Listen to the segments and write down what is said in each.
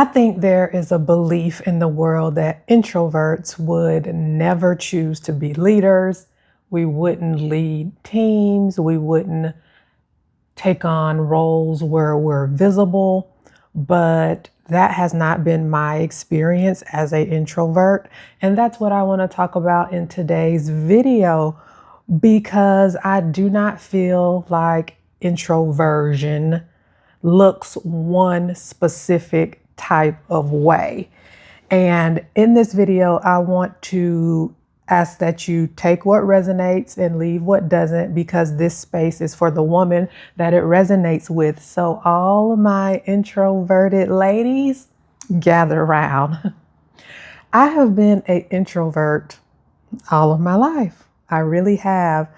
I think there is a belief in the world that introverts would never choose to be leaders. We wouldn't lead teams. We wouldn't take on roles where we're visible. But that has not been my experience as an introvert. And that's what I want to talk about in today's video because I do not feel like introversion looks one specific type of way. And in this video, I want to ask that you take what resonates and leave what doesn't, because this space is for the woman that it resonates with. So all of my introverted ladies, gather around. I have been an introvert all of my life. I really have.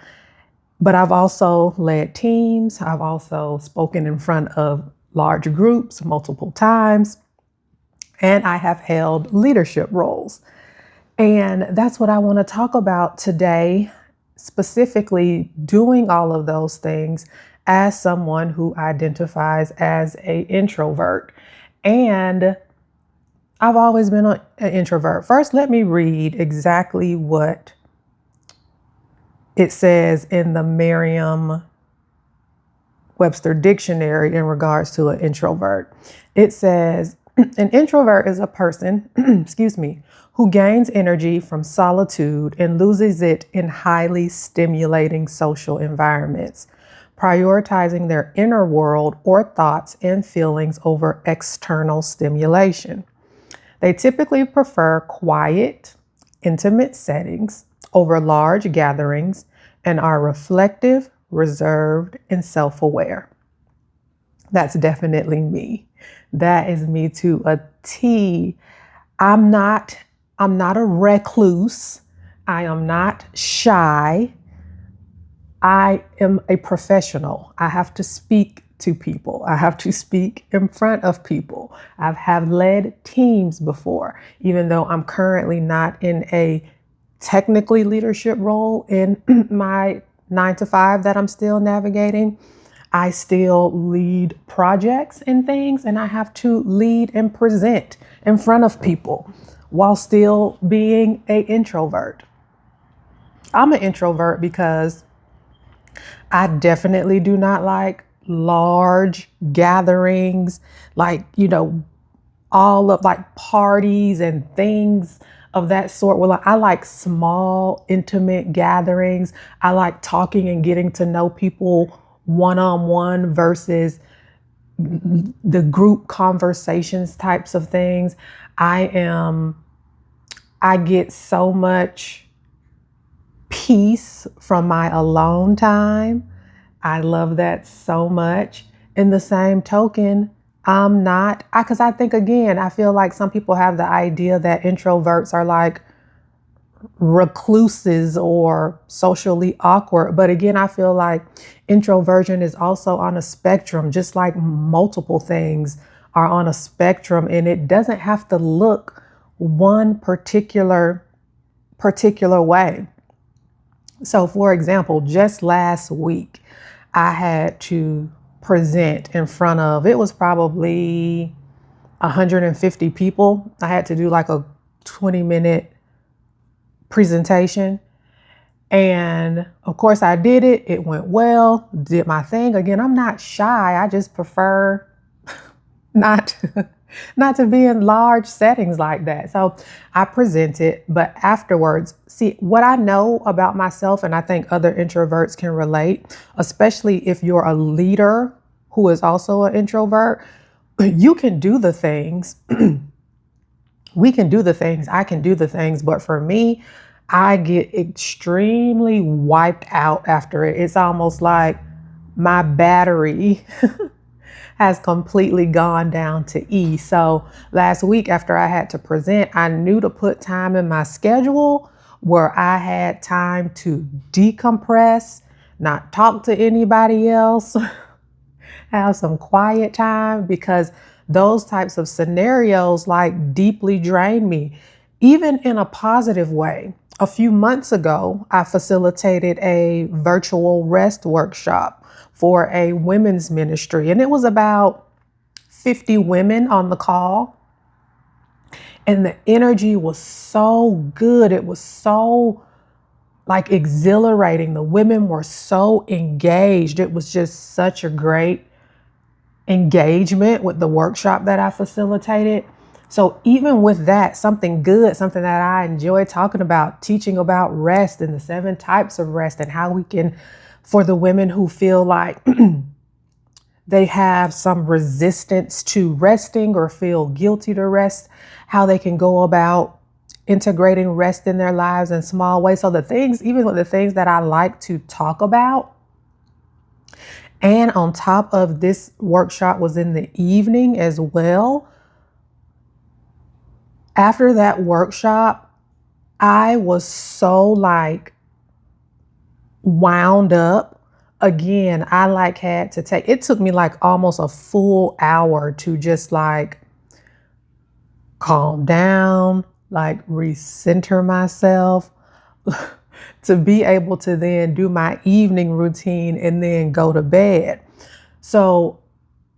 But I've also led teams. I've also spoken in front of large groups multiple times. And I have held leadership roles. And that's what I want to talk about today, specifically doing all of those things as someone who identifies as an introvert. And I've always been an introvert. First, let me read exactly what it says in the Merriam-Webster dictionary in regards to an introvert. It says, an introvert is a person, excuse me, who gains energy from solitude and loses it in highly stimulating social environments, prioritizing their inner world or thoughts and feelings over external stimulation. They typically prefer quiet, intimate settings over large gatherings and are reflective, reserved, and self-aware. That's definitely me. That is me to a T. I'm not a recluse. I am not shy. I am a professional. I have to speak to people. I have to speak in front of people. I have led teams before, even though I'm currently not in a technically leadership role in my 9 to 5 that I'm still navigating. I still lead projects and things, and I have to lead and present in front of people while still being an introvert. I'm an introvert because I definitely do not like large gatherings, like, all of like parties and things of that sort. Well, I like small, intimate gatherings. I like talking and getting to know people one-on-one versus the group conversations types of things. I get so much peace from my alone time. I love that so much. In the same token, because I think, again, I feel like some people have the idea that introverts are like recluses or socially awkward. But again, I feel like introversion is also on a spectrum, just like multiple things are on a spectrum, and it doesn't have to look one particular way. So, for example, just last week, I had to present in front of, it was probably 150 people. I had to do like a 20-minute presentation. And of course I did it. It went well, did my thing. Again, I'm not shy. I just prefer not not to be in large settings like that. So I presented, but afterwards, see what I know about myself, and I think other introverts can relate, especially if you're a leader who is also an introvert. You can do the things. We can do the things. I can do the things. But for me, I get extremely wiped out after it. It's almost like my battery has completely gone down to E. So last week after I had to present, I knew to put time in my schedule where I had time to decompress, not talk to anybody else, have some quiet time, because those types of scenarios like deeply drain me, even in a positive way. A few months ago, I facilitated a virtual rest workshop for a women's ministry, and it was about 50 women on the call. And the energy was so good. It was so like exhilarating. The women were so engaged. It was just such a great engagement with the workshop that I facilitated. So even with that, something good, something that I enjoy talking about, teaching about rest and the 7 types of rest and how we can, for the women who feel like they have some resistance to resting or feel guilty to rest, how they can go about integrating rest in their lives in small ways. So the things, even with the things that I like to talk about, and on top of this workshop was in the evening as well. After that workshop, I was so like wound up. Again, I like had to take, it took me like almost a full hour to just like calm down, like recenter myself, to be able to then do my evening routine and then go to bed. So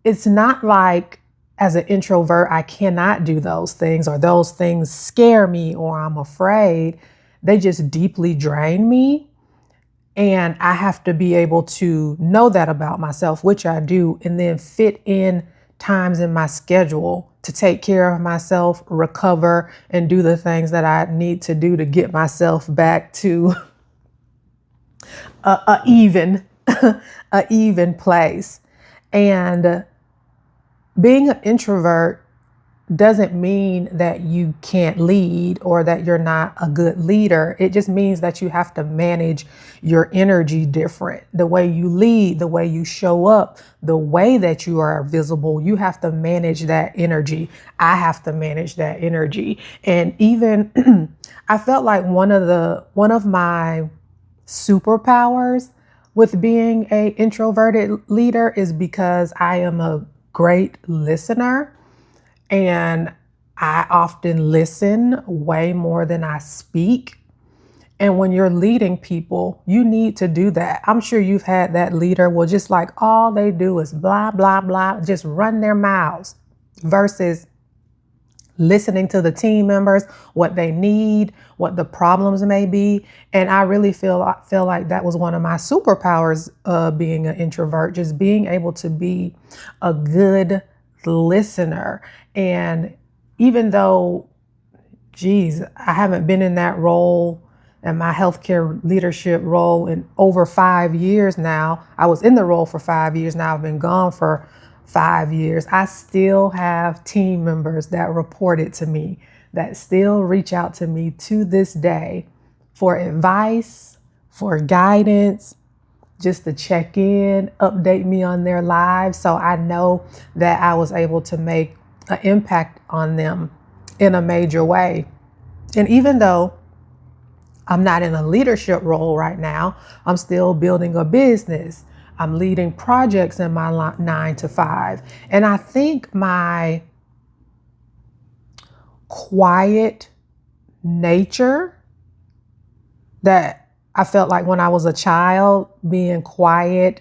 it's not like as an introvert, I cannot do those things or those things scare me or I'm afraid. They just deeply drain me. And I have to be able to know that about myself, which I do, and then fit in times in my schedule to take care of myself, recover, and do the things that I need to do to get myself back to a even, a even place. And being an introvert doesn't mean that you can't lead or that you're not a good leader. It just means that you have to manage your energy different. The way you lead, the way you show up, the way that you are visible, you have to manage that energy. I have to manage that energy. And even I felt like one of my superpowers with being a introverted leader is because I am a great listener. And I often listen way more than I speak. And when you're leading people, you need to do that. I'm sure you've had that leader, well, just like all they do is blah, blah, blah, just run their mouths versus listening to the team members, what they need, what the problems may be. And I really feel like that was one of my superpowers being an introvert, just being able to be a good listener. And even though, geez, I haven't been in that role and my healthcare leadership role in over 5 years now, I was in the role for 5 years now, I've been gone for 5 years, I still have team members that reported to me, that still reach out to me to this day for advice, for guidance, just to check in, update me on their lives. So I know that I was able to make an impact on them in a major way. And even though I'm not in a leadership role right now, I'm still building a business. I'm leading projects in my 9 to 5. And I think my quiet nature that I felt like when I was a child, being quiet,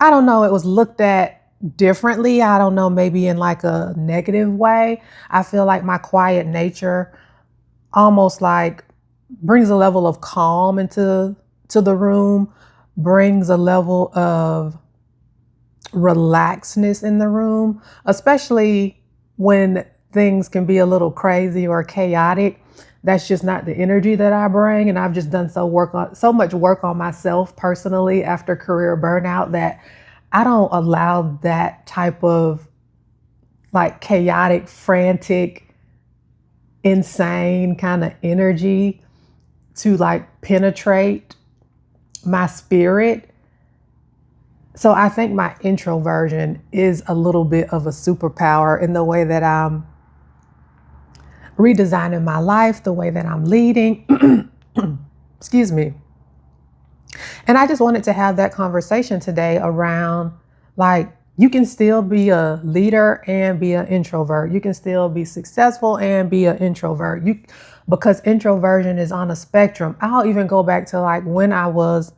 I don't know, it was looked at differently. I don't know, maybe in like a negative way. I feel like my quiet nature almost like brings a level of calm into the room, brings a level of relaxedness in the room, especially when things can be a little crazy or chaotic. That's just not the energy that I bring. And I've just done so much work on myself personally after career burnout that I don't allow that type of like chaotic, frantic, insane kind of energy to like penetrate my spirit. So I think my introversion is a little bit of a superpower in the way that I'm redesigning my life, the way that I'm leading. Excuse me. And I just wanted to have that conversation today around like, you can still be a leader and be an introvert. You can still be successful and be an introvert. Because introversion is on a spectrum. I'll even go back to like when I was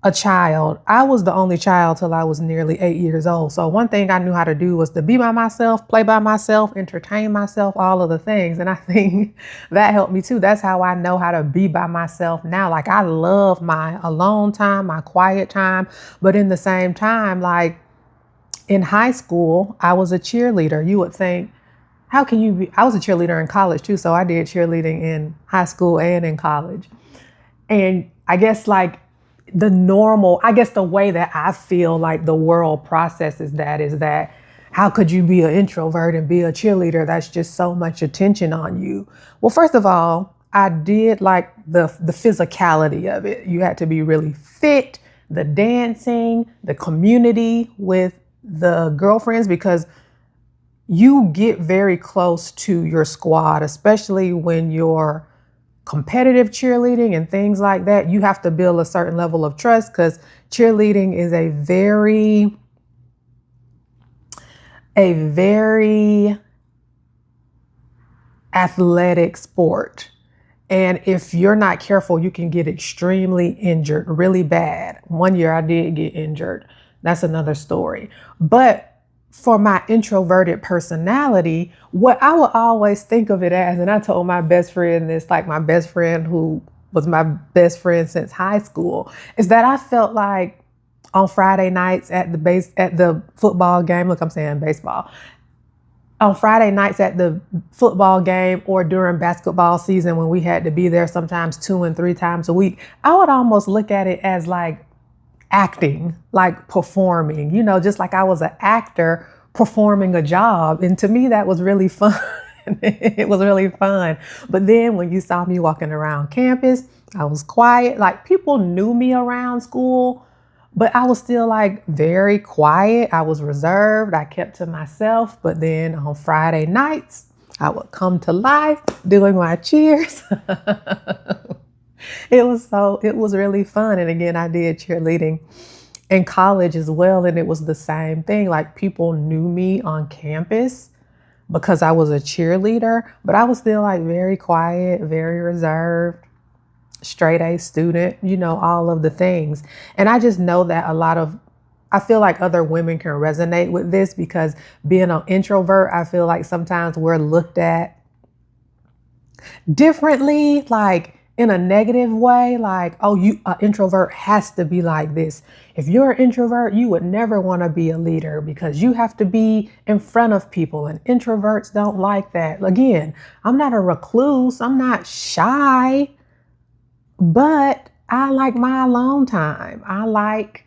a child. I was the only child till I was nearly 8 years old. So one thing I knew how to do was to be by myself, play by myself, entertain myself, all of the things. And I think that helped me too. That's how I know how to be by myself now. Like I love my alone time, my quiet time. But in the same time, like in high school, I was a cheerleader. You would think, how can you be? I was a cheerleader in college too. So I did cheerleading in high school and in college. And I guess like the way that I feel like the world processes that is that how could you be an introvert and be a cheerleader? That's just so much attention on you. Well, first of all, I did like the physicality of it. You had to be really fit, the dancing, the community with the girlfriends, because you get very close to your squad, especially when you're competitive cheerleading and things like that. You have to build a certain level of trust because cheerleading is a very athletic sport. And if you're not careful, you can get extremely injured really bad. One year I did get injured. That's another story. But for my introverted personality, what I would always think of it as, and I told my best friend this, like my best friend who was my best friend since high school, is that I felt like on Friday nights at the football game, look, I'm saying baseball, on Friday nights at the football game or during basketball season when we had to be there sometimes 2 and 3 times a week, I would almost look at it as like acting, like performing, just like I was an actor performing a job. And to me, that was really fun. It was really fun. But then when you saw me walking around campus, I was quiet. Like people knew me around school, but I was still like very quiet. I was reserved. I kept to myself. But then on Friday nights, I would come to life doing my cheers. It was really fun. And again, I did cheerleading in college as well. And it was the same thing. Like people knew me on campus because I was a cheerleader, but I was still like very quiet, very reserved, straight A student, all of the things. And I just know that I feel like other women can resonate with this because being an introvert, I feel like sometimes we're looked at differently, like in a negative way, like, oh, an introvert has to be like this. If you're an introvert, you would never want to be a leader because you have to be in front of people, and introverts don't like that. Again, I'm not a recluse. I'm not shy, but I like my alone time. I like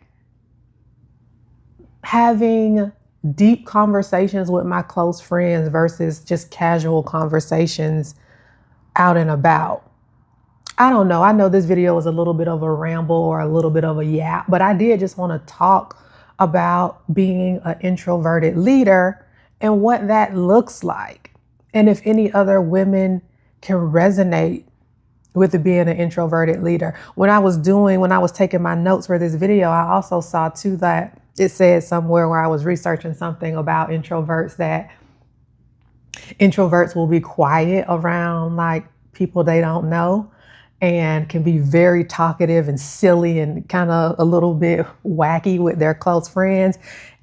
having deep conversations with my close friends versus just casual conversations out and about. I don't know. I know this video was a little bit of a ramble or a little bit of a yap, but I did just want to talk about being an introverted leader and what that looks like. And if any other women can resonate with being an introverted leader. When I was taking my notes for this video, I also saw too that it said somewhere where I was researching something about introverts that introverts will be quiet around like people they don't know and can be very talkative and silly and kind of a little bit wacky with their close friends.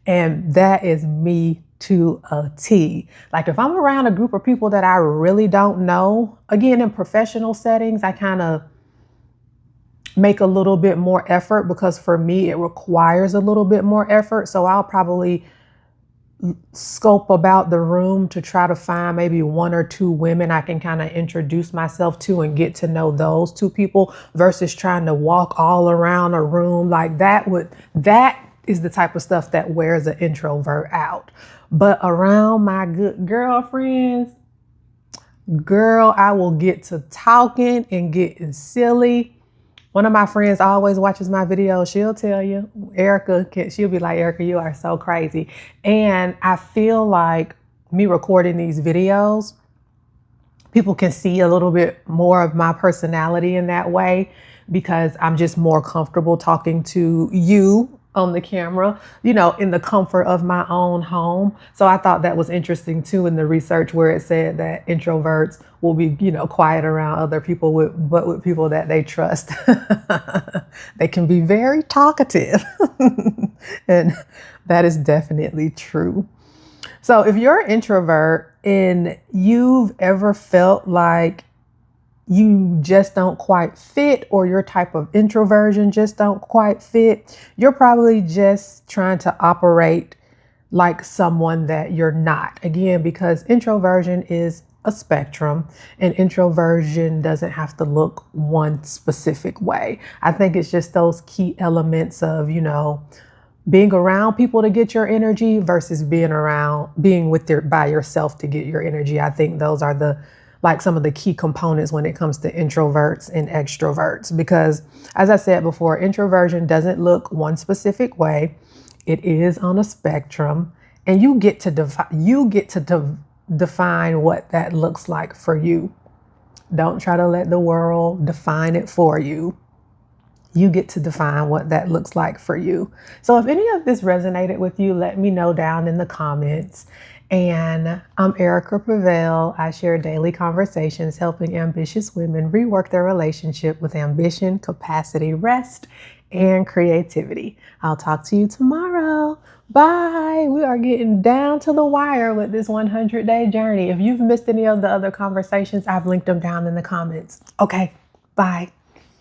And that is me to a T. Like if I'm around a group of people that I really don't know, again, in professional settings, I kind of make a little bit more effort because for me, it requires a little bit more effort. So I'll probably scope about the room to try to find maybe 1 or 2 women I can kind of introduce myself to and get to know those 2 people versus trying to walk all around a room like that. That is the type of stuff that wears an introvert out. But around my good girlfriends, girl, I will get to talking and getting silly. One of my friends always watches my videos. She'll tell you, she'll be like, Erica, you are so crazy. And I feel like me recording these videos, people can see a little bit more of my personality in that way because I'm just more comfortable talking to you on the camera, in the comfort of my own home. So I thought that was interesting too in the research where it said that introverts will be, quiet around other people but with people that they trust. They can be very talkative. And that is definitely true. So if you're an introvert and you've ever felt like you just don't quite fit, or your type of introversion just don't quite fit, you're probably just trying to operate like someone that you're not. Again, because introversion is a spectrum, and introversion doesn't have to look one specific way. I think it's just those key elements of, being around people to get your energy versus by yourself to get your energy. I think those are some of the key components when it comes to introverts and extroverts, because as I said before, introversion doesn't look one specific way. It is on a spectrum, and you get to define what that looks like for you. Don't try to let the world define it for you. You get to define what that looks like for you. So if any of this resonated with you, let me know down in the comments. And I'm Erica Prevail. I share daily conversations helping ambitious women rework their relationship with ambition, capacity, rest, and creativity. I'll talk to you tomorrow. Bye. We are getting down to the wire with this 100-day journey. If you've missed any of the other conversations, I've linked them down in the comments. Okay, bye.